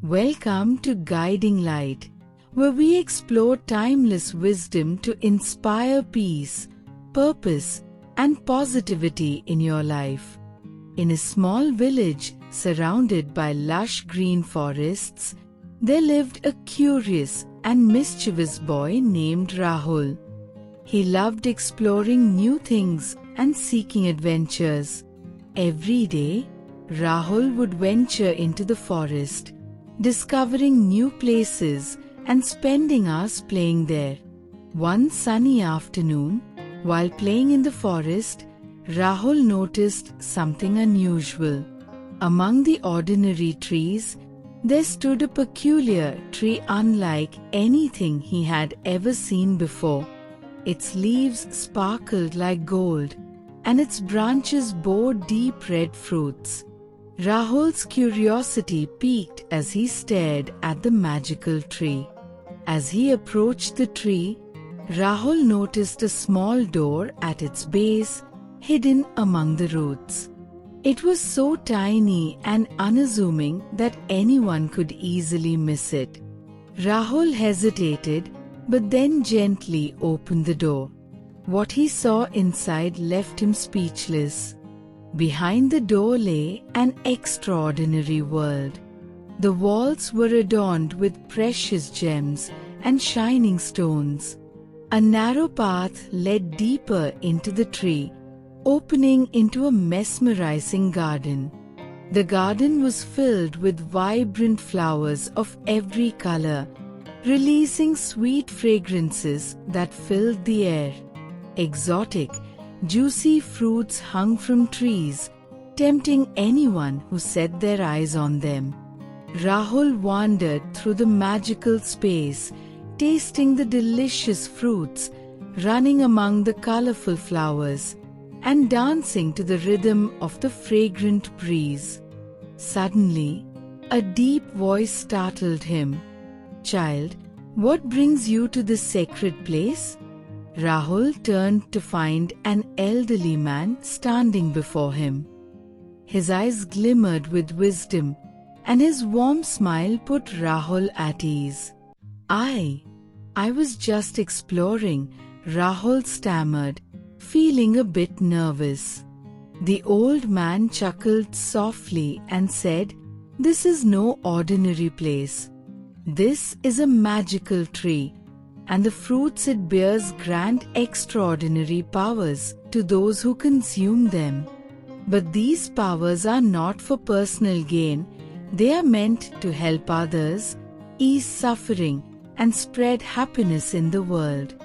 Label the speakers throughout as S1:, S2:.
S1: Welcome to Guiding Light, where we explore timeless wisdom to inspire peace, purpose, and positivity in your life. In a small village surrounded by lush green forests, there lived a curious and mischievous boy named Rahul. He loved exploring new things and seeking adventures. Every day, Rahul would venture into the forest, discovering new places and spending hours playing there. One sunny afternoon, while playing in the forest, Rahul noticed something unusual. Among the ordinary trees, there stood a peculiar tree unlike anything he had ever seen before. Its leaves sparkled like gold, and its branches bore deep red fruits. Rahul's curiosity piqued as he stared at the magical tree. As he approached the tree, Rahul noticed a small door at its base, hidden among the roots. It was so tiny and unassuming that anyone could easily miss it. Rahul hesitated, but then gently opened the door. What he saw inside left him speechless. Behind the door lay an extraordinary world. The walls were adorned with precious gems and shining stones. A narrow path led deeper into the tree, opening into a mesmerizing garden. The garden was filled with vibrant flowers of every color, releasing sweet fragrances that filled the air. Exotic, juicy fruits hung from trees, tempting anyone who set their eyes on them. Rahul wandered through the magical space, tasting the delicious fruits, running among the colorful flowers, and dancing to the rhythm of the fragrant breeze. Suddenly, a deep voice startled him. "Child, what brings you to this sacred place?" Rahul turned to find an elderly man standing before him. His eyes glimmered with wisdom, and his warm smile put Rahul at ease. I was just exploring," Rahul stammered, feeling a bit nervous. The old man chuckled softly and said, "This is no ordinary place. This is a magical tree, and the fruits it bears grant extraordinary powers to those who consume them. But these powers are not for personal gain, they are meant to help others, ease suffering, and spread happiness in the world."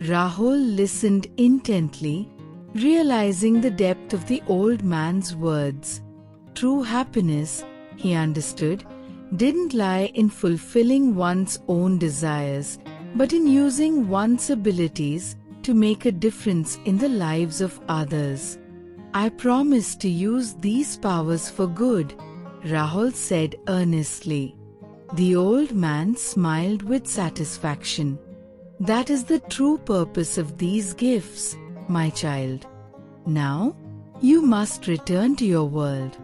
S1: Rahul listened intently, realizing the depth of the old man's words. True happiness, he understood, didn't lie in fulfilling one's own desires, but in using one's abilities to make a difference in the lives of others. "I promise to use these powers for good," Rahul said earnestly. The old man smiled with satisfaction. "That is the true purpose of these gifts, my child. Now, you must return to your world."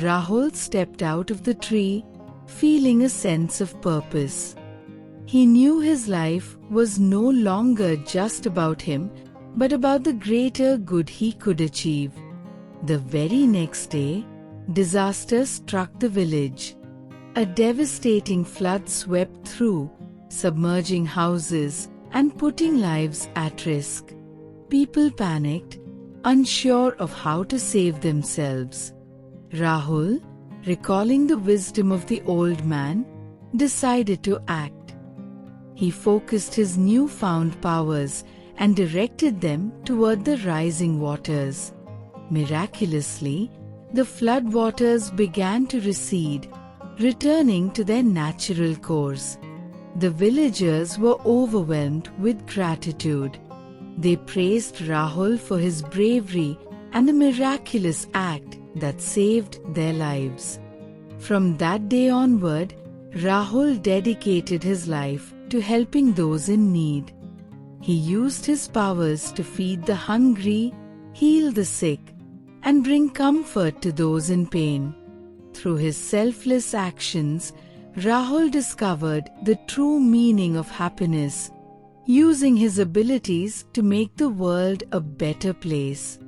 S1: Rahul stepped out of the tree, feeling a sense of purpose. He knew his life was no longer just about him, but about the greater good he could achieve. The very next day, disaster struck the village. A devastating flood swept through, submerging houses and putting lives at risk. People panicked, unsure of how to save themselves. Rahul, recalling the wisdom of the old man, decided to act. He focused his newfound powers and directed them toward the rising waters. Miraculously, the flood waters began to recede, returning to their natural course. The villagers were overwhelmed with gratitude. They praised Rahul for his bravery and the miraculous act that saved their lives. From that day onward, Rahul dedicated his life to helping those in need. He used his powers to feed the hungry, heal the sick, and bring comfort to those in pain. Through his selfless actions, Rahul discovered the true meaning of happiness, using his abilities to make the world a better place.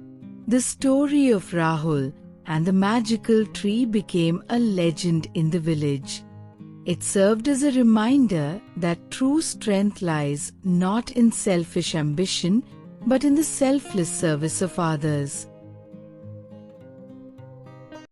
S1: The story of Rahul and the magical tree became a legend in the village. It served as a reminder that true strength lies not in selfish ambition but in the selfless service of others.